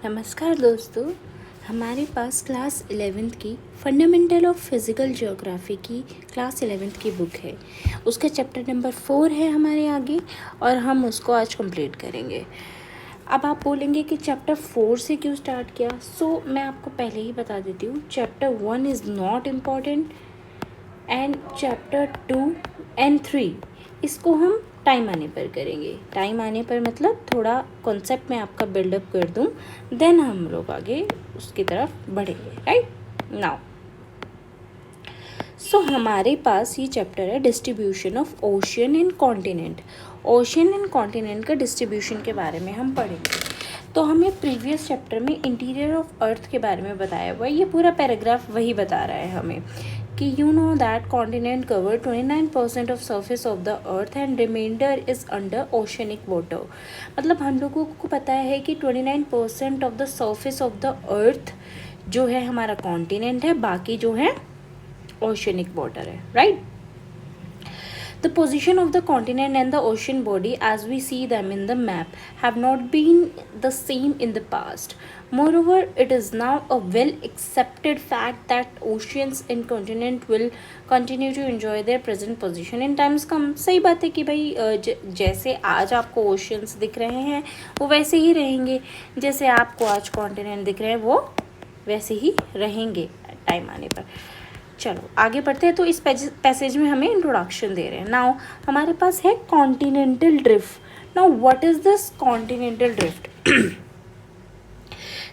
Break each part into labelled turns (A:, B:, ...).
A: नमस्कार दोस्तों, हमारे पास क्लास 11th की फंडामेंटल ऑफ फिज़िकल ज्योग्राफी की क्लास 11th की बुक है। उसका चैप्टर नंबर 4 है हमारे आगे और हम उसको आज कंप्लीट करेंगे। अब आप बोलेंगे कि चैप्टर 4 से क्यों स्टार्ट किया। मैं आपको पहले ही बता देती हूँ, chapter 1 is not important and chapter 2 and 3 इसको हम टाइम आने पर करेंगे। टाइम आने पर मतलब थोड़ा कॉन्सेप्ट में आपका बिल्डअप कर दूँ, देन हम लोग आगे उसकी तरफ बढ़ेंगे। राइट नाउ हमारे पास ये चैप्टर है distribution of ocean and continent. Ocean and continent का डिस्ट्रीब्यूशन के बारे में हम पढ़ेंगे। तो हमें प्रीवियस चैप्टर में इंटीरियर ऑफ अर्थ के बारे में बताया हुआ है। ये पूरा पैराग्राफ वही बता रहा है हमें कि you know that continent cover 29% of surface of the earth and remainder is under oceanic water. मतलब हम लोगों को पता है कि 29% of the surface of the earth जो है हमारा कॉन्टिनेंट है, बाकी जो है ओशनिक वाटर है। Right. The position of the continent and the ocean body as we see them in the map have not been the same in the past. Moreover, it is now a well accepted fact that oceans and continent will continue to enjoy their present position in times come. सही बात है कि भाई जैसे आज आपको oceans दिख रहे हैं वो वैसे ही रहेंगे, जैसे आपको आज कॉन्टिनेंट दिख रहे हैं वो वैसे ही रहेंगे टाइम आने पर। चलो आगे बढ़ते हैं। तो इस पैसेज में हमें इंट्रोडक्शन दे रहे हैं। नाउ हमारे पास है continental drift. Now what is this continental drift?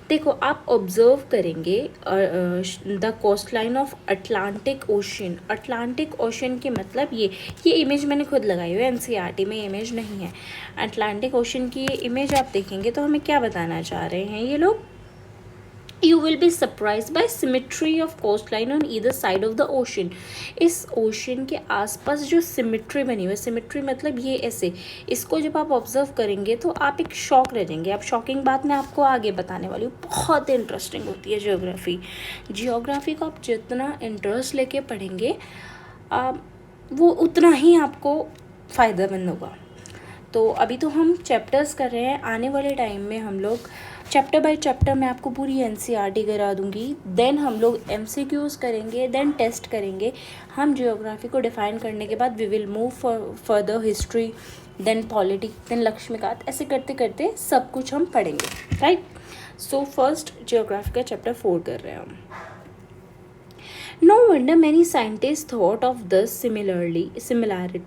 A: देखो, आप ऑब्जर्व करेंगे the coast line of Atlantic ocean. Atlantic ocean के मतलब ये इमेज मैंने खुद लगाई हुई है, एनसीईआरटी में इमेज नहीं है। अटलांटिक ओशन की ये इमेज आप देखेंगे तो हमें क्या बताना चाह रहे हैं ये लोग? You will be surprised by symmetry of coastline on either side of the ocean. इस ओशन के आसपास जो सिमेट्री बनी हुई है, सिमेट्री मतलब ये ऐसे, इसको जब आप ऑब्जर्व करेंगे तो आप एक शॉक रह जाएंगे। अब शॉकिंग बात मैं आपको आगे बताने वाली हूँ, बहुत इंटरेस्टिंग होती है जियोग्राफी को आप जितना इंटरेस्ट लेके पढ़ेंगे वो उतना ही आपको फ़ायदेमंद होगा। तो अभी तो हम चैप्टर्स कर रहे हैं, आने वाले टाइम में हम लोग चैप्टर बाय चैप्टर मैं आपको पूरी एनसीईआरटी करा दूंगी। देन हम लोग एमसीक्यूज़ करेंगे, देन टेस्ट करेंगे। हम जियोग्राफी को डिफाइन करने के बाद we will move further history, then polity, then Laxmikanth, ऐसे करते करते सब कुछ हम पढ़ेंगे। राइट। सो फर्स्ट जियोग्राफी का चैप्टर 4 कर रहे हैं हम। No wonder many scientists thought of this similarity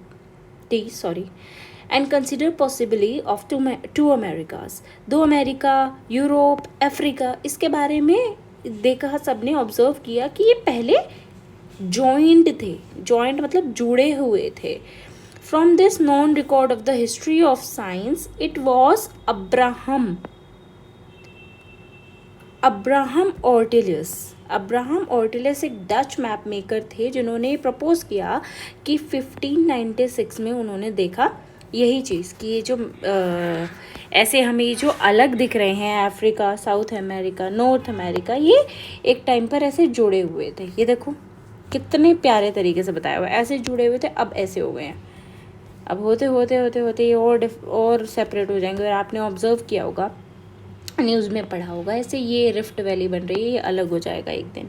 A: and consider possibly of two Americas, दो अमेरिका, यूरोप, अफ्रीका, इसके बारे में देखा, सबने ऑब्जर्व किया कि ये पहले जॉइंट थे। जॉइंट मतलब जुड़े हुए थे। From this non record of the history of science it was Abraham Ortelius एक डच मैप मेकर थे जिन्होंने प्रपोज किया कि 1596 में उन्होंने देखा यही चीज़ कि ये जो ऐसे हमें ये जो अलग दिख रहे हैं, Africa, south America, north America, ये एक टाइम पर ऐसे जुड़े हुए थे। ये देखो कितने प्यारे तरीके से बताया हुआ है, ऐसे जुड़े हुए थे, अब ऐसे हो गए हैं। अब होते होते होते होते ये और सेपरेट हो जाएंगे। और आपने ऑब्जर्व किया होगा, न्यूज़ में पढ़ा होगा, ऐसे ये रिफ्ट वैली बन रही है, ये अलग हो जाएगा एक दिन।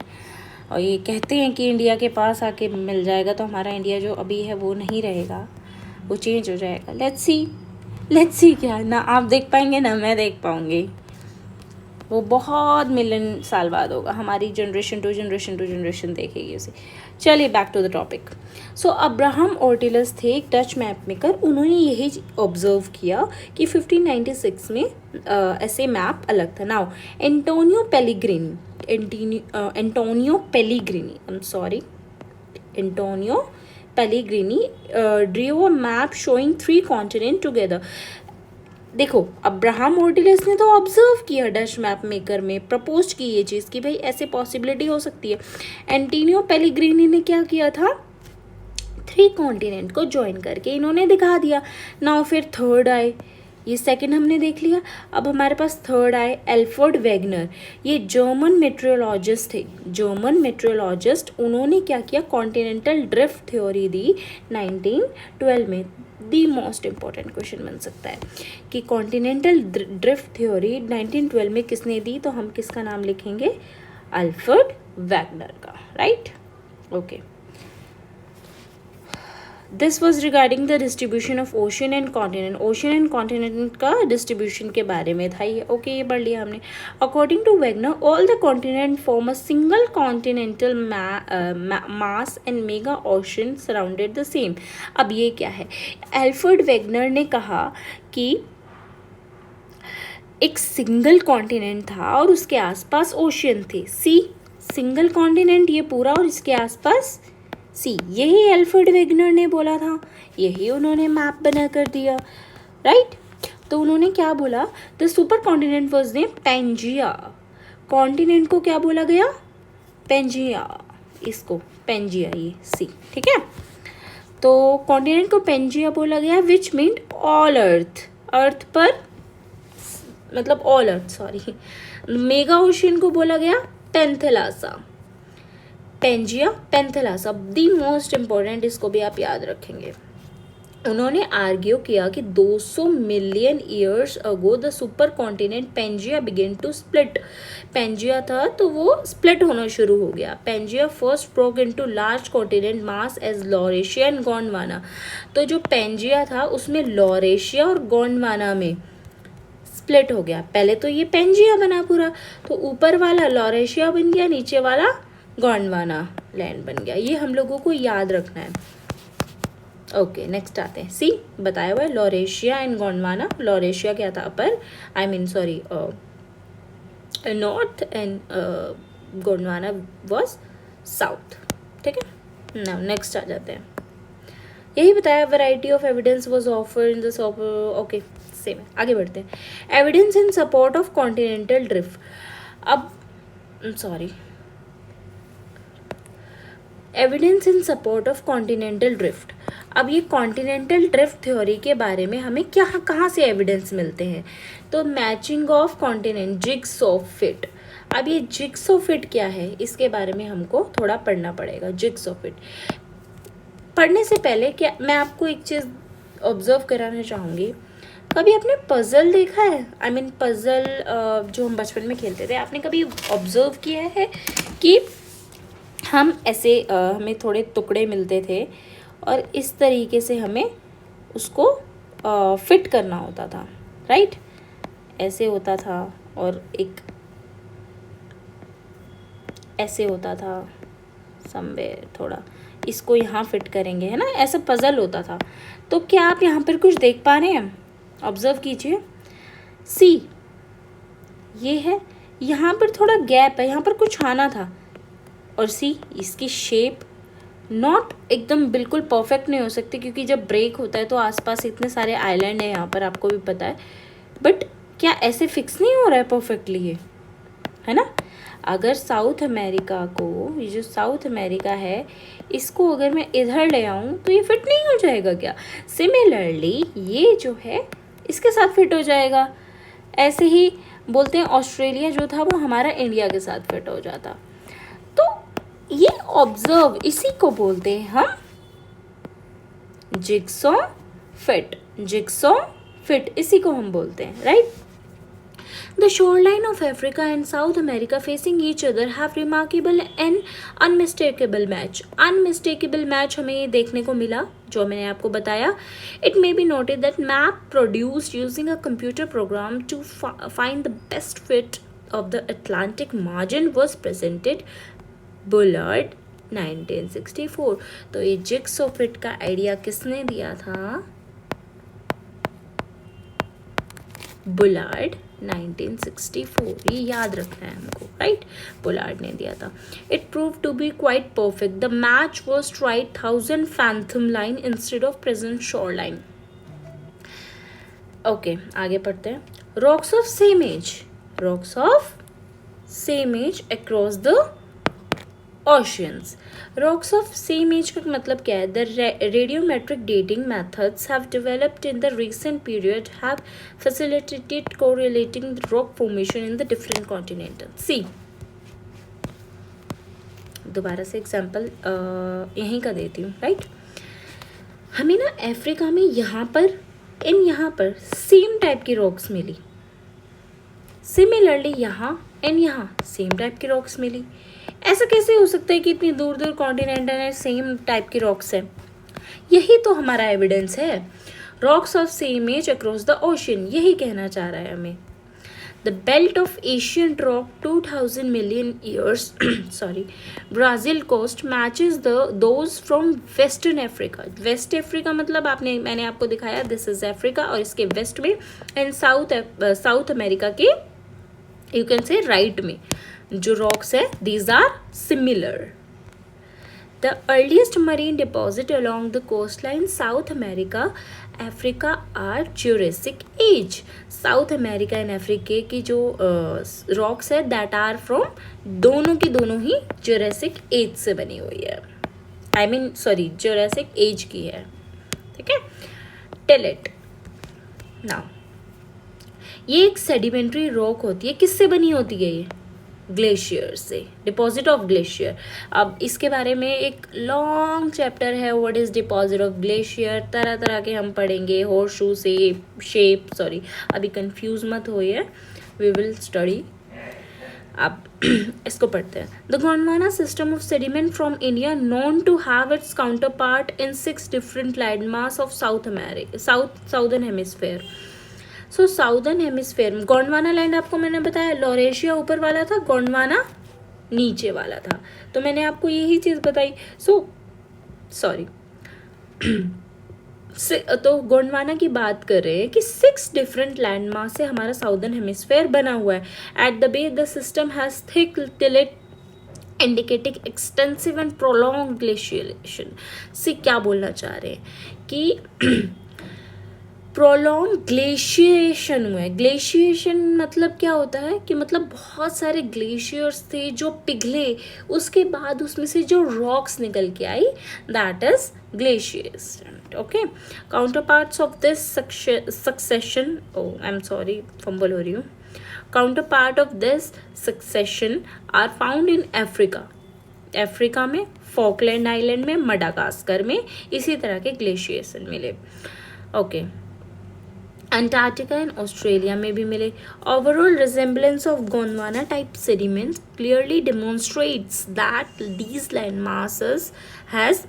A: और ये कहते हैं कि इंडिया के पास आके मिल जाएगा, तो हमारा इंडिया जो अभी है वो नहीं रहेगा, वो चेंज हो जाएगा। लेट्स सी क्या ना आप देख पाएंगे ना मैं देख पाऊंगी, वो बहुत मिलियन साल बाद होगा। हमारी जनरेशन टू जनरेशन देखेगी उसे। चलिए back to the topic. So Abraham Ortelius थे एक डच मैप मेकर। उन्होंने यही ऑब्जर्व किया कि 1596 में ऐसे मैप अलग था। Now Antonio Pellegrini drew a map showing 3 continents together. देखो, अब्राहम ऑर्टिलियस ने तो ऑब्जर्व किया डच मैप मेकर में, प्रपोज की ये चीज़ कि भाई ऐसे पॉसिबिलिटी हो सकती है। एंटोनियो पेलिग्रिनी ने क्या किया था, 3 कॉन्टिनेंट को ज्वाइन करके इन्होंने दिखा दिया। नाउ फिर थर्ड आए, ये सेकंड हमने देख लिया। अब हमारे पास थर्ड आए एल्फ्रेड वेगनर। ये जर्मन मेट्रोलॉजिस्ट थे, जर्मन मेट्रोलॉजिस्ट। उन्होंने क्या किया, कॉन्टिनेंटल ड्रिफ्ट थ्योरी दी 1912 में। दी मोस्ट इम्पॉर्टेंट क्वेश्चन बन सकता है कि कॉन्टिनेंटल ड्रिफ्ट थ्योरी 1912 में किसने दी, तो हम किसका नाम लिखेंगे, एल्फ्रेड वेगनर का, right. Okay, this was regarding the distribution of ocean and continent. Ocean and continent का डिस्ट्रीब्यूशन के बारे में था ये। ओके, ये पढ़ लिया हमने। According to Wegener all the continent form a single continental mass and mega ocean surrounded the same. अब ये क्या है, एल्फ्रेड वेगनर ने कहा कि एक सिंगल कॉन्टिनेंट था और उसके आसपास ओशियन थे। सी, सिंगल कॉन्टिनेंट ये पूरा और इसके आसपास सी, यही एल्फ्रेड वेगनर ने बोला था, यही उन्होंने मैप बना कर दिया, राइट। तो उन्होंने क्या बोला, the supercontinent was name Pangaea. Continent को क्या बोला गया, पेंजिया, इसको पेंजिया, ये सी, ठीक है। तो कॉन्टिनेंट को पेंजिया बोला गया, विच मीन ऑल अर्थ, अर्थ पर मतलब ऑल अर्थ, सॉरी। मेगा ओशियन को बोला गया पेंथेलासा, पेंजिया पेंथेलासा। दी मोस्ट इम्पॉर्टेंट, इसको भी आप याद रखेंगे। उन्होंने आर्ग्यू किया कि 200 million years ago the supercontinent Pangaea begin to split. Pangaea था तो वो स्प्लिट होना शुरू हो गया। Pangaea first broke into large continent mass as Laurasia and Gondwana. तो जो पेंजिया था उसमें लॉरेशिया और गोंडवाना में स्प्लिट हो गया। पहले तो ये पेंजिया बना पूरा, तो ऊपर वाला लॉरेशिया बन गया, नीचे वाला गोंडवाना लैंड बन गया। ये हम लोगों को याद रखना है। ओके, नेक्स्ट आते हैं। सी बताया हुआ है लॉरेशिया एंड गोंडवाना। लॉरेशिया क्या था, upper, I mean sorry north, and Gondwana was south, ठीक है। नाउ नेक्स्ट आ जाते हैं। यही बताया, variety of evidence was offer in the okay, same है। आगे बढ़ते हैं। Evidence in support of continental drift. अब sorry, evidence in support of continental drift. अब ये कॉन्टिनेंटल ड्रिफ्ट थ्योरी के बारे में हमें क्या, कहाँ से एविडेंस मिलते हैं, तो matching of continent, jigsaw fit. अब ये जिग्सॉ फिट क्या है, इसके बारे में हमको थोड़ा पढ़ना पड़ेगा। जिग्सॉ फिट पढ़ने से पहले क्या मैं आपको एक चीज़ ऑब्जर्व कराना चाहूँगी। कभी आपने पजल देखा है, आई मीन पजल जो हम बचपन में खेलते थे, आपने कभी ऑब्जर्व किया है कि हम ऐसे हमें थोड़े टुकड़े मिलते थे और इस तरीके से हमें उसको फिट करना होता था, राइट। ऐसे होता था और एक ऐसे होता था, समवेयर थोड़ा इसको यहाँ फिट करेंगे, है ना, ऐसा पजल होता था। तो क्या आप यहाँ पर कुछ देख पा रहे हैं, ऑब्जर्व कीजिए। सी, ये है, यहाँ पर थोड़ा गैप है, यहाँ पर कुछ आना था। और सी, इसकी शेप नॉट एकदम बिल्कुल परफेक्ट नहीं हो सकती, क्योंकि जब ब्रेक होता है तो आसपास इतने सारे आइलैंड है यहाँ पर, आपको भी पता है। बट क्या ऐसे फिक्स नहीं हो रहा है परफेक्टली ये, है ना। अगर साउथ अमेरिका को, ये जो साउथ अमेरिका है, इसको अगर मैं इधर ले आऊँ तो ये फिट नहीं हो जाएगा क्या। सिमिलरली ये जो है इसके साथ फिट हो जाएगा। ऐसे ही बोलते हैं ऑस्ट्रेलिया जो था वो हमारा इंडिया के साथ फिट हो जाता। तो ये ऑब्जर्व, इसी को बोलते हैं हम जिग्सॉ फिट। जिग्सॉ फिट इसी को हम बोलते हैं, right. The shoreline of Africa and South America facing each other have remarkable and unmistakable match. Unmistakable match हमें देखने को मिला, जो मैंने आपको बताया. It may be noted that map produced using a computer program to find the best fit of the Atlantic margin was presented Bullard 1964. तो ये जिग्सॉ फिट का आइडिया किसने दिया था? बुलार्ड 1964. ये याद रखना है हमको, राइट. बुलार्ड ने दिया था. It prove to be quite perfect. The match was tried 1000 fathom line instead of present shore line. Okay, आगे पढ़ते हैं. Rocks of same age. Rocks of same age across the Oceans. Rocks of same age का मतलब क्या है? The radiometric dating methods have developed in the recent period have facilitated correlating the rock formation in the different continents. See, दोबारा से example यहीं का देती हूँ, राइट? हमें ना अफ्रीका में यहाँ पर सेम टाइप की रॉक्स मिली, सिमिलरली यहाँ सेम टाइप की रॉक्स मिली। ऐसा कैसे हो सकता है कि इतनी दूर दूर कॉन्टिनेंट है, सेम टाइप की रॉक्स है? यही तो हमारा एविडेंस है, rocks of same age across the ocean, यही कहना चाह रहा है हमें। The belt of Asian rock 2000 million years Brazil coast matches those from western Africa. West Africa मतलब मैंने आपको दिखाया, दिस इज अफ्रीका, और इसके वेस्ट में एंड साउथ अमेरिका के यू कैन से राइट में जो रॉक्स है, these are similar. The earliest marine deposit along the coast line South America Africa are Jurassic age. South America and Africa की जो rocks है that are from दोनों की दोनों ही ज्यूरेसिक एज से बनी हुई है, ज्यूरेसिक एज की है, ठीक है। टेलेट नाउ, ये एक सेडिमेंट्री रॉक होती है, किससे बनी होती है? ये ग्लेशियर से, डिपॉजिट ऑफ ग्लेशियर। अब इसके बारे में एक लॉन्ग चैप्टर है, what is deposit of glacier, तरह तरह के हम पढ़ेंगे, हॉर्स शू शेप, अभी कंफ्यूज मत होइए, वी विल स्टडी। अब इसको पढ़ते हैं। The Gondwana system of sediment from India known to have its counterpart in 6 different land mass of southern hemisphere. So southern hemisphere में गोंडवाना लैंड आपको मैंने बताया, लॉरेशिया ऊपर वाला था, गोंडवाना नीचे वाला था, तो मैंने आपको यही चीज़ बताई। तो गोंडवाना की बात कर रहे हैं कि 6 डिफरेंट लैंड मास से हमारा साउदर्न हेमिस्फेयर बना हुआ है। At the base the system has thick tillite indicating extensive and prolong glaciation. से क्या बोलना चाह रहे हैं कि प्रोलॉन्ग ग्लेशिएशन हुआ है। ग्लेशिएशन मतलब क्या होता है कि मतलब बहुत सारे ग्लेशियर्स थे जो पिघले, उसके बाद उसमें से जो रॉक्स निकल के आई, that is glaciation. Okay, counterparts of this succession, I am sorry fumble हो रही हूँ, counterpart of this succession are found in Africa में, फॉकलैंड आइलैंड में, मडागास्कर में इसी तरह के ग्लेशिएशन मिले। ओके, अंटार्कटिका एंड ऑस्ट्रेलिया में भी मिले। Overall resemblance of Gondwana type sediments clearly demonstrates that these land masses has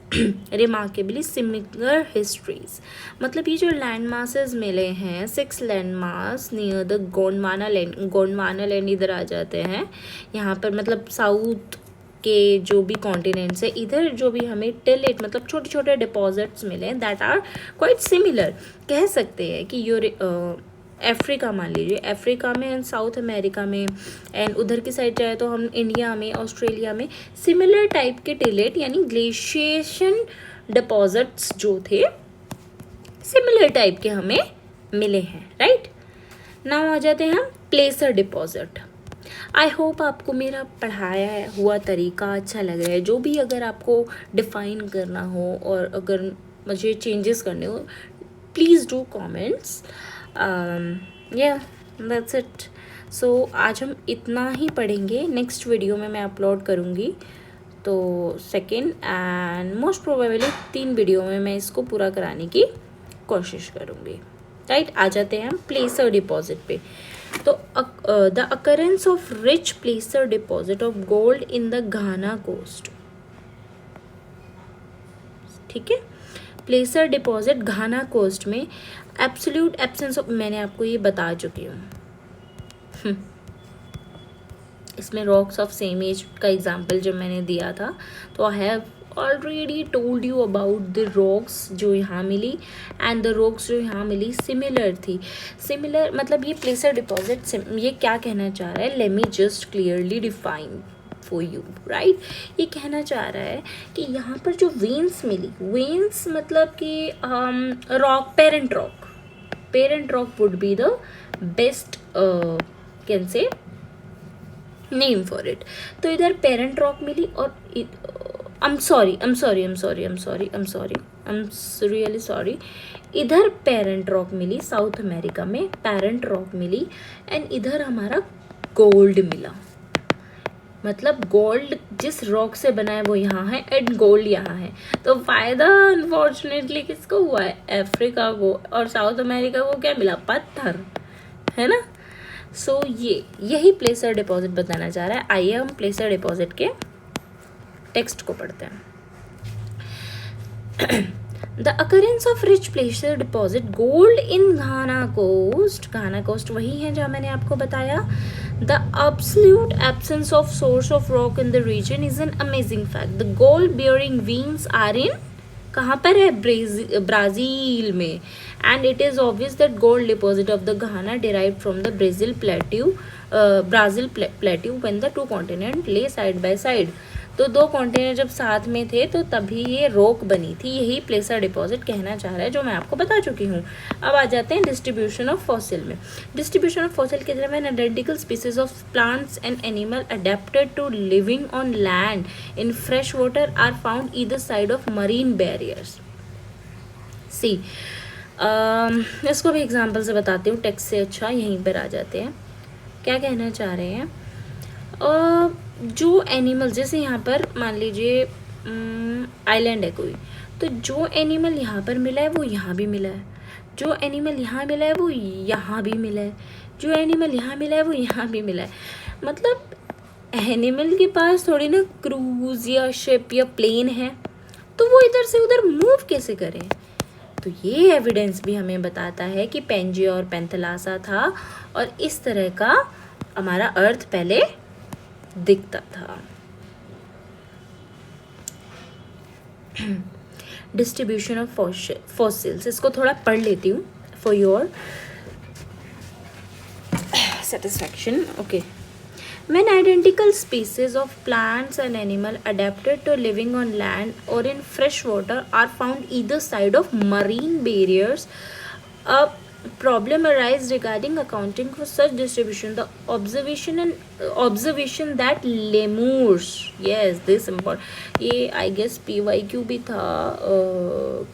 A: remarkably similar histories. मतलब ये जो लैंड मासेस मिले हैं, 6 land mass near the Gondwana land इधर आ जाते हैं, यहाँ पर मतलब साउथ के जो भी कॉन्टिनेंट्स है, इधर जो भी हमें टिलेट मतलब छोटे छोटे डिपॉजिट्स मिले दैट आर क्वाइट सिमिलर। कह सकते हैं कि अफ्रीका, मान लीजिए अफ्रीका में एंड साउथ अमेरिका में, एंड उधर की साइड जाए तो हम इंडिया में, ऑस्ट्रेलिया में सिमिलर टाइप के टिलेट यानी ग्लेशिएशन डिपॉजिट्स जो थे सिमिलर टाइप के हमें मिले हैं, राइट। नाउ आ जाते हैं हम प्लेसर डिपॉजिट। आई होप आपको मेरा पढ़ाया हुआ तरीका अच्छा लग रहा है। जो भी अगर आपको डिफ़ाइन करना हो और अगर मुझे चेंजेस करने हो, प्लीज़ डू कमेंट्स। या दैट्स इट। सो आज हम इतना ही पढ़ेंगे, नेक्स्ट वीडियो में मैं अपलोड करूँगी, तो second and most probably 3 video में मैं इसको पूरा कराने की कोशिश करूँगी, राइट। आ जाते हैं हम प्लेसर डिपॉजिट पे। तो the occurrence of rich placer deposit of gold in the Ghana coast, ठीक है। प्लेसर डिपॉजिट घाना कोस्ट में एब्सोल्यूट एब्सेंस ऑफ, मैंने आपको ये बता चुकी हूँ। इसमें रॉक्स ऑफ सेम एज का एग्जाम्पल जब मैंने दिया था, तो I have already told you about the rocks जो यहाँ मिली एंड द रॉक्स जो यहाँ मिली सिमिलर थी। सिमिलर मतलब ये प्लेसर डिपॉजिट ये क्या कहना चाह रहा है, let me just clearly define for you, right. ये कहना चाह रहा है कि यहाँ पर जो वेन्स मिली, वेन्स मतलब कि rock, parent rock would be the best can say name for it. तो इधर पेरेंट रॉक मिली और I'm रियली सॉरी, इधर पेरेंट रॉक मिली, साउथ अमेरिका में पेरेंट रॉक मिली, एंड इधर हमारा गोल्ड मिला। मतलब गोल्ड जिस रॉक से बना है वो यहाँ है एंड गोल्ड यहाँ है। तो फायदा अनफॉर्चुनेटली किसको हुआ है? अफ्रीका को। और साउथ अमेरिका को क्या मिला? पत्थर, है ना। सो यही प्लेसर डिपॉजिट बताना चाह रहा है। आइए हम प्लेसर डिपॉजिट के टेक्स्ट को पढ़ते हैं। The occurrence of rich placer deposit gold in Ghana coast वही है जो मैंने आपको बताया। The absolute absence of source of rock in the region is an amazing fact. The gold bearing veins are in कहाँ पर है? ब्राज़ील में। And it is obvious that gold deposit of the Ghana derived from the Brazil plateau when the two continents lay side by side. तो दो continent जब साथ में थे तो तभी ये रॉक बनी थी। यही प्लेसर डिपॉजिट कहना चाह रहा है, जो मैं आपको बता चुकी हूँ। अब आ जाते हैं डिस्ट्रीब्यूशन ऑफ फॉसिल में। डिस्ट्रीब्यूशन ऑफ फॉसिल के अंदर identical species of plants and animal adapted to living on land in fresh water are found either side of marine barriers. See इसको भी एग्जाम्पल से बताती हूँ, टेक्स्ट से अच्छा यहीं पर आ जाते हैं। क्या कहना चाह रहे हैं? जो एनिमल, जैसे यहाँ पर मान लीजिए आइलैंड है कोई, तो जो एनिमल यहाँ पर मिला है वो यहाँ भी मिला है, जो एनिमल यहाँ मिला है वो यहाँ भी मिला है, जो एनिमल यहाँ मिला है वो यहाँ भी मिला है। मतलब एनिमल के पास थोड़ी ना क्रूज या शिप या प्लेन है, तो वो इधर से उधर मूव कैसे करें? तो ये एविडेंस भी हमें बताता है कि पेंजिया और पेंथलासा था और इस तरह का हमारा अर्थ पहले दिखता था। डिस्ट्रीब्यूशन ऑफ फॉसिल्स, इसको थोड़ा पढ़ लेती हूँ for your satisfaction. Okay. When identical species of plants and animal adapted to living on land or in fresh water are found either side of marine barriers, a problem arises regarding accounting for such distribution. The observation that lemurs, yes, this important, ये I guess PYQ भी था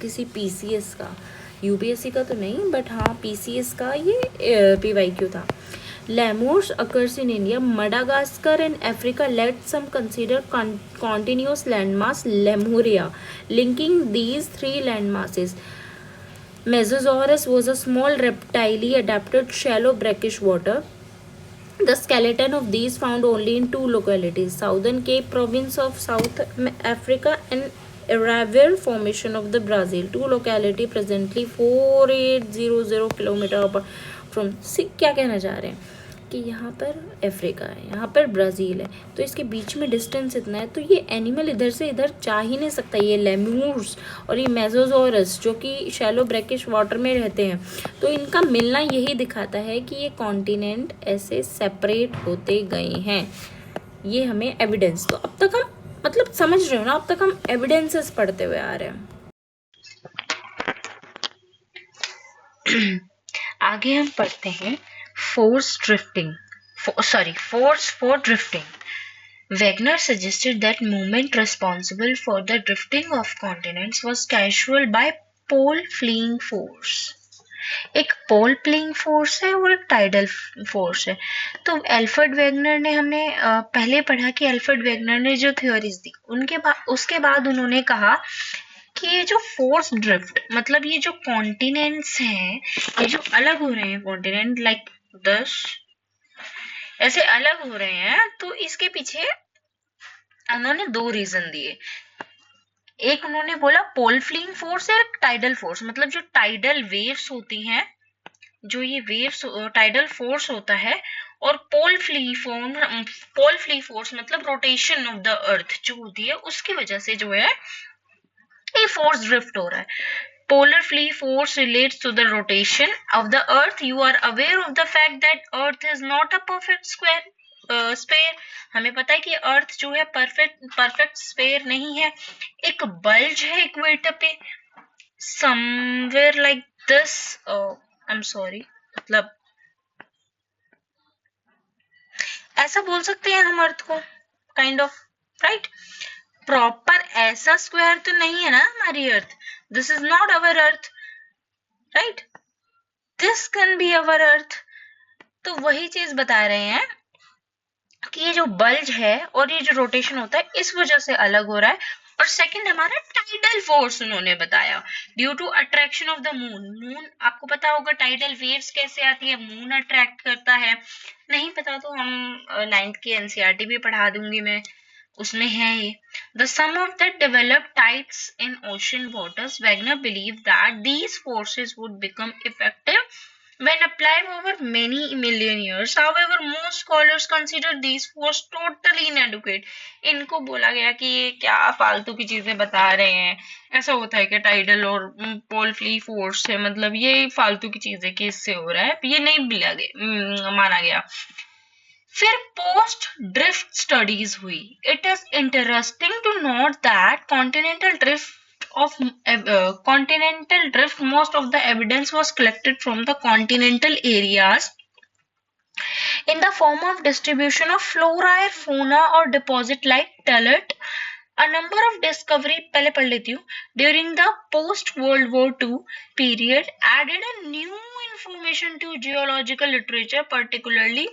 A: किसी PCS का, UPSC का तो नहीं, but हाँ PCS का ये PYQ था। Lemurs occurs in India, Madagascar and Africa. Let some consider continuous landmass Lemuria. Linking these three landmasses, Mesosaurus was a small reptile adapted to shallow brackish water. The skeleton of these found only in two localities, Southern Cape province of South Africa and Aravalli formation of the Brazil. Two locality presently 4800 kilometre apart from. क्या कहना चाह रहे हैं कि यहाँ पर Africa है, यहाँ पर ब्राज़ील है, तो इसके बीच में डिस्टेंस इतना है, तो ये एनिमल इधर से इधर जा ही नहीं सकता। ये लेम्यूर्स और ये मेसोजोरस जो कि शैलो ब्रैकिश वाटर में रहते हैं, तो इनका मिलना यही दिखाता है कि ये कॉन्टिनेंट ऐसे सेपरेट होते गए हैं। ये हमें एविडेंस, तो अब तक हम मतलब समझ रहे हो ना, अब तक हम एविडेंसेस पढ़ते हुए आ रहे हैं। आगे हम पढ़ते हैं force for drifting. Wagner suggested that movement responsible for the drifting of continents was caused by pole fleeing force. एक पोल प्लेइंग फोर्स है और एक टाइडल फोर्स है। तो एल्फ्रेड वेगनर ने, हमने पहले पढ़ा कि एल्फ्रेड वेगनर ने जो थ्योरीज दी उसके बाद उन्होंने कहा कि ये जो फोर्स ड्रिफ्ट, मतलब ये जो कॉन्टिनेंट्स हैं, ये जो अलग हो रहे हैं कॉन्टिनेंट, लाइक 10 ऐसे अलग हो रहे हैं, तो इसके पीछे उन्होंने दो रीजन दिए। एक उन्होंने बोला पोल फ्लिंग फोर्स है, टाइडल फोर्स, मतलब जो टाइडल वेव्स होती हैं, जो ये वेव्स टाइडल फोर्स होता है, और पोल फ्ली फोर्स मतलब रोटेशन ऑफ द अर्थ जो होती है, उसकी वजह से जो है ये फोर्स ड्रिफ्ट हो रहा है। Polar flea force relates to the rotation of the earth. You are aware of the fact that earth is not a perfect sphere. हमें पता है कि अर्थ जो है परफेक्ट स्फेयर नहीं है, एक बल्ज है इक्वेटर पे, somewhere like this. I'm sorry, मतलब ऐसा बोल सकते हैं हम अर्थ को, काइंड ऑफ, राइट। प्रॉपर ऐसा स्क्वायर तो नहीं है ना हमारी earth, this is not our earth, right, this can be our earth. तो वही चीज बता रहे हैं कि ये जो बल्ज है और ये जो रोटेशन होता है इस वजह से अलग हो रहा है। और सेकंड हमारा टाइडल फोर्स उन्होंने बताया, due to attraction of the moon. Moon आपको पता होगा टाइडल वेव्स कैसे आती है, मून अट्रैक्ट करता है, नहीं पता तो हम 9th की एनसीईआरटी भी पढ़ा दूंगी मैं, उसमें है ये। The sum of the developed tides in ocean waters, Wegener believe that these forces would become effective when applied over many million years. However, most scholars consider these forces totally inadequate. इनको बोला गया कि ये क्या फालतू की चीजें बता रहे हैं, ऐसा होता है कि टाइडल और पोल फ्री फोर्स है, मतलब ये फालतू की चीजें कि इससे हो रहा है, ये नहीं माना गया। फिर पोस्ट ड्रिफ्ट स्टडीज हुई। It is interesting to note that continental drift of continental drift, most of the evidence was collected from the continental areas in the form of distribution of flora or fauna or deposit like talent. A number of discovery पहले पढ़ लेती हूँ during the post World War II period added a new information to geological literature, particularly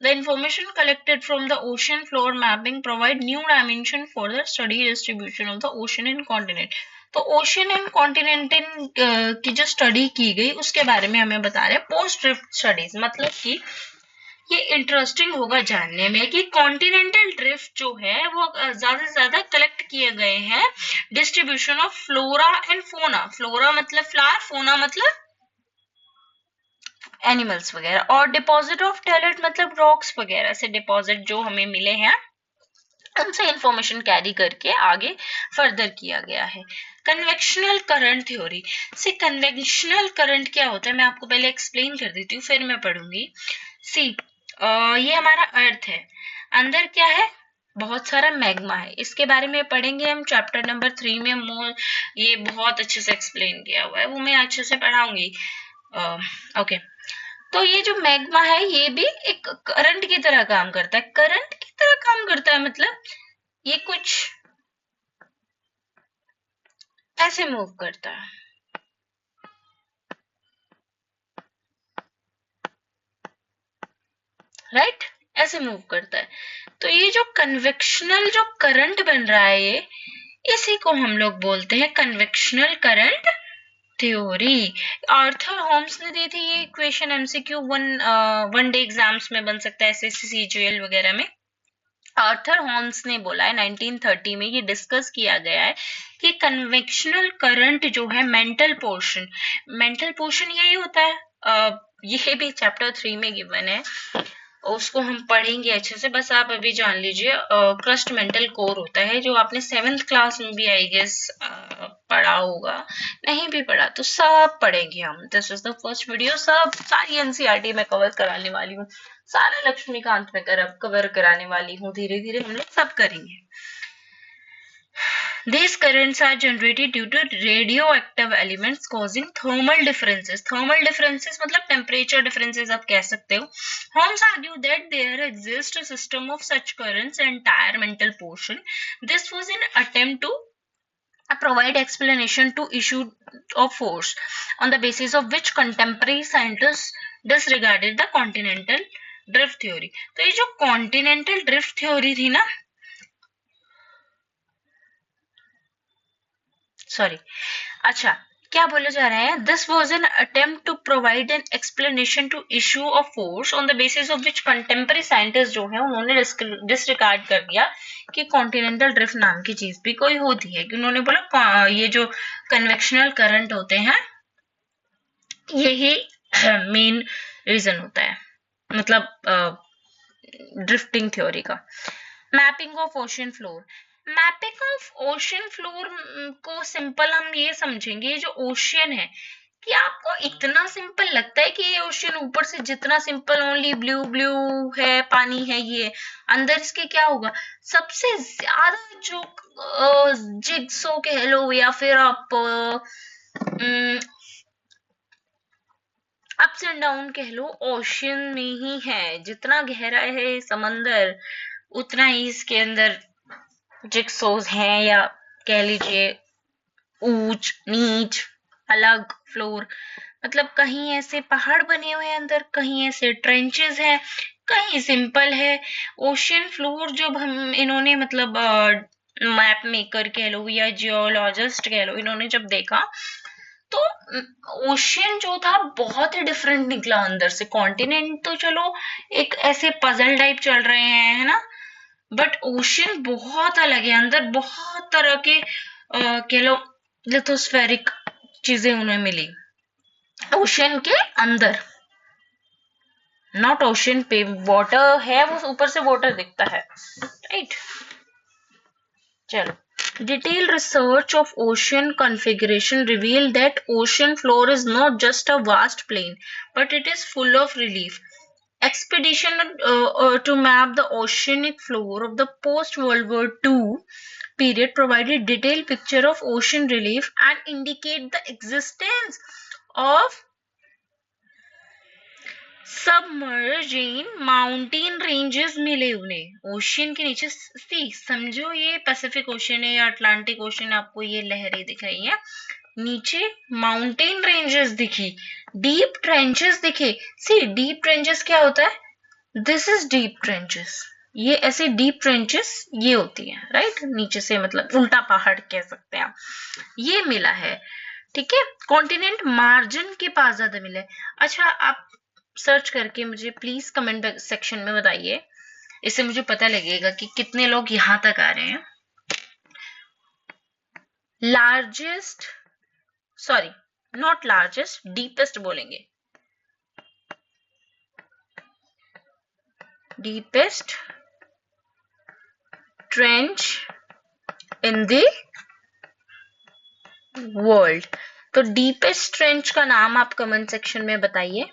A: the information collected from the ocean floor mapping provide new dimension for the study distribution of the ocean and continent. तो ocean and continent की जो study की गई उसके बारे में हमें बता रहे हैं पोस्ट ड्रिफ्ट स्टडीज। मतलब कि ये इंटरेस्टिंग होगा जानने में कि कॉन्टिनेंटल ड्रिफ्ट जो है वो ज्यादा से ज्यादा कलेक्ट किए गए हैं distribution of flora and fauna. Flora मतलब फ्लावर, फोना मतलब एनिमल्स वगैरह, और डिपॉजिट ऑफ टैलेंट मतलब रॉक्स वगैरह से डिपॉजिट जो हमें मिले हैं उनसे इंफॉर्मेशन कैरी करके आगे फर्दर किया गया है। कन्वेक्शनल करंट थ्योरी से, कन्वेक्शनल करंट क्या होता है मैं आपको पहले एक्सप्लेन कर देती हूँ फिर मैं पढ़ूंगी। सी ये हमारा अर्थ है, अंदर क्या है, बहुत सारा मैग्मा है, इसके बारे में पढ़ेंगे हम चैप्टर नंबर 3 में। ये बहुत अच्छे से एक्सप्लेन किया हुआ है, वो मैं अच्छे से पढ़ाऊंगी। ओके, तो ये जो मैग्मा है ये भी एक करंट की तरह काम करता है। करंट की तरह काम करता है मतलब ये कुछ ऐसे मूव करता है, राइट, ऐसे मूव करता है। तो ये जो कन्वेक्शनल जो करंट बन रहा है ये, इसी को हम लोग बोलते हैं convectional current theory. Arthur Holmes ने दी थी ये equation, MCQ one day exams में बन सकता है, एसएससी सीजीएल वगैरह में। आर्थर होम्स ने बोला है 1930 में, ये डिस्कस किया गया है कि कन्वेक्शनल करंट जो है मेंटल पोर्शन यही होता है। ये भी चैप्टर 3 में गिवन है, उसको हम पढ़ेंगे अच्छे से, बस आप अभी जान लीजिए। क्रस्ट मेंटल कोर होता है जो आपने 7th क्लास में भी आई गेस पढ़ा होगा, नहीं भी पढ़ा तो सब पढ़ेंगे हम। This is the first video, सब सारी एनसीईआरटी में कवर कराने वाली हूँ, सारा लक्ष्मीकांत में कवर कराने वाली हूँ, धीरे धीरे हम लोग सब करेंगे। These currents are generated due to radioactive elements causing thermal differences. Thermal differences मतलब temperature differences आप कह सकते हो। Holmes argue that there exists a system of such currents entire mental portion. This was an attempt to provide explanation to issue of force on the basis of which contemporary scientists disregarded the continental drift theory. तो ये जो continental drift theory थी ना, sorry, अच्छा क्या बोले जा रहे हैं, this was an attempt to provide an explanation to issue of force on the basis of which contemporary scientist जो है उन्होंने डिसरिगार्ड कर दिया कि कॉन्टिनेंटल ड्रिफ्ट नाम की चीज भी कोई होती है, कि उन्होंने बोला ये जो कन्वेक्शनल करंट होते हैं यही मेन रीजन होता है, मतलब ड्रिफ्टिंग थ्योरी का। Mapping of ocean floor, mapping of ocean floor को सिंपल हम ये समझेंगे, ये जो ओशियन है, कि आपको इतना सिंपल लगता है कि ये ओशियन ऊपर से जितना सिंपल ओनली ब्लू ब्लू है, पानी है, ये अंदर इसके क्या होगा, सबसे ज्यादा जो जिग्सो कह लो या फिर आप अप्स एंड डाउन कह लो ओशन में ही है, जितना गहरा है समंदर उतना ही इसके अंदर जिक्सोज हैं, या कह लीजिए ऊंच नीच अलग फ्लोर, मतलब कहीं ऐसे पहाड़ बने हुए हैं अंदर, कहीं ऐसे ट्रेंचेस हैं, कहीं सिंपल है। ओशियन फ्लोर जब हम इन्होंने मतलब मैप मेकर कह लो या जियोलॉजिस्ट कह लो, इन्होंने जब देखा तो ओशियन जो था बहुत ही डिफरेंट निकला अंदर से। कॉन्टिनेंट तो चलो एक ऐसे पजल टाइप चल रहे हैं, है ना, बट ओशियन बहुत अलग है। अंदर बहुत तरह के कह लो लिथोस्फेरिक चीजें उन्हें मिली ओशियन के अंदर, नॉट ओशियन पे। वाटर है वो ऊपर से वाटर दिखता है, राइट। चलो, detailed research of ocean configuration revealed that ocean floor is not just a vast plain, but it is full of relief. Expedition to map the oceanic floor of the post-World War II period provided detailed picture of ocean relief and indicate the existence of submerged mountain ranges मिले उन्हें ocean के नीचे। सी समझो ये Pacific ocean है या Atlantic ocean, आपको ये लहरें दिख रही है, नीचे माउंटेन रेंजेस दिखी, डीप ट्रेंचेस दिखे। सी डीप ट्रेंचेस क्या होता है, दिस इज डीप ट्रेंचेस, ये ऐसे डीप ट्रेंचेस ये होती है, राइट, नीचे से मतलब उल्टा पहाड़ कह सकते हैं, ये मिला है, ठीक है। कॉन्टिनेंट मार्जिन के पास ज्यादा मिले। अच्छा, आप सर्च करके मुझे प्लीज कमेंट सेक्शन में बताइए, इससे मुझे पता लगेगा कि कितने लोग यहां तक आ रहे हैं। Largest, sorry not largest, deepest बोलेंगे, deepest trench in the world. तो डीपेस्ट ट्रेंच का नाम आप कमेंट सेक्शन में बताइए,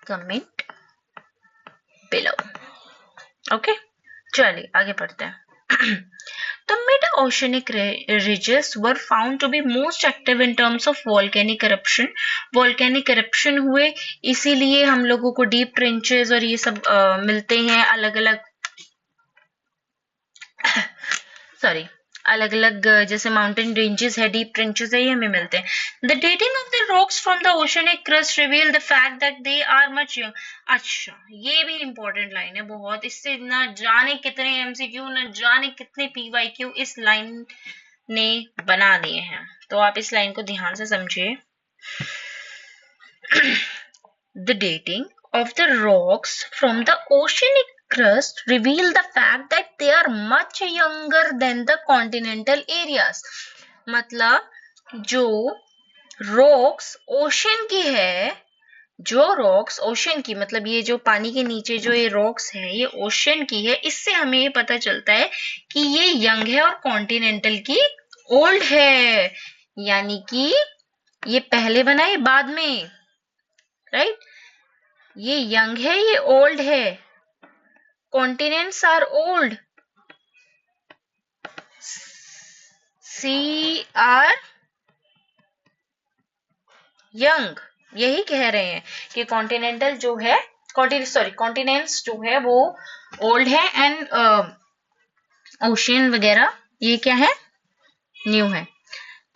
A: कमेंट बिलो। ओके, चलिए आगे पढ़ते हैं। The mid-oceanic ridges were found to be most active in terms of volcanic eruption. Volcanic eruption हुए, इसीलिए हम लोगों को deep trenches और ये सब मिलते हैं, अलग अलग सॉरी अलग अलग जैसे माउंटेन रेंजेस है, डीप ट्रेंचेस है, ये हमें मिलते हैं। The dating of the rocks from the oceanic crust reveal the fact that they are much young. अच्छा, ये भी इंपॉर्टेंट लाइन है बहुत, इससे न जाने कितने एमसीक्यू, न जाने कितने पीवाईक्यू इस लाइन ने बना दिए हैं, तो आप इस लाइन को ध्यान से समझिए। The dating of the rocks from the oceanic crust reveal the fact that they are much younger than the continental areas. मतलब जो रॉक्स ओशन की है, जो रॉक्स ओशन की मतलब ये जो पानी के नीचे जो ये रॉक्स है ये ओशन की है, इससे हमें ये पता चलता है कि ये यंग है और कॉन्टिनेंटल की ओल्ड है, यानी कि ये पहले बना है बाद में, राइट। ये यंग है, ये ओल्ड है, continents are old, sea are young, यही कह रहे हैं कि कॉन्टिनेंटल जो है कॉन्टिनेंट्स जो है वो ओल्ड है एंड ओशियन वगैरह ये क्या है, न्यू है।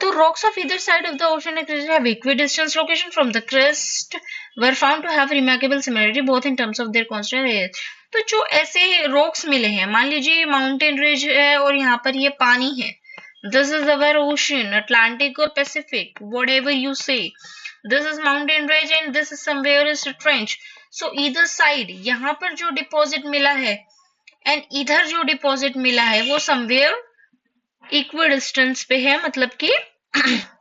A: तो rocks of either side of the oceanic ridge have equidistant location from the crest were found to have remarkable similarity both in terms of their constant age. तो जो ऐसे rocks मिले हैं, मान लीजिए माउंटेन रिज है और यहाँ पर ये पानी है, this is our ocean, Atlantic or Pacific, whatever you say, this is mountain ridge and this is somewhere is a trench, so either side यहाँ पर जो डिपॉजिट मिला है एंड इधर जो डिपॉजिट मिला है वो somewhere इक्वल डिस्टेंस पे है, मतलब कि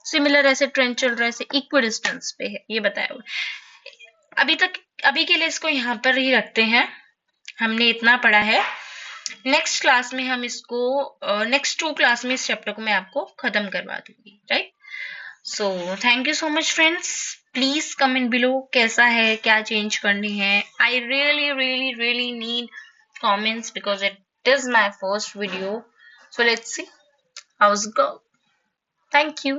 A: सिमिलर ऐसे ट्रेंड चल रहा है, ऐसे इक्वल डिस्टेंस पे है, ये बताया हुआ। अभी के लिए इसको यहाँ पर ही रखते हैं, हमने इतना पढ़ा है। नेक्स्ट क्लास में हम इसको नेक्स्ट 2 क्लास में इस चैप्टर को मैं आपको खत्म करवा दूंगी, right. So thank you so much friends, please comment below कैसा है, क्या चेंज करनी है। I really need comments because it is my first video, so let's see how's it go. Thank you.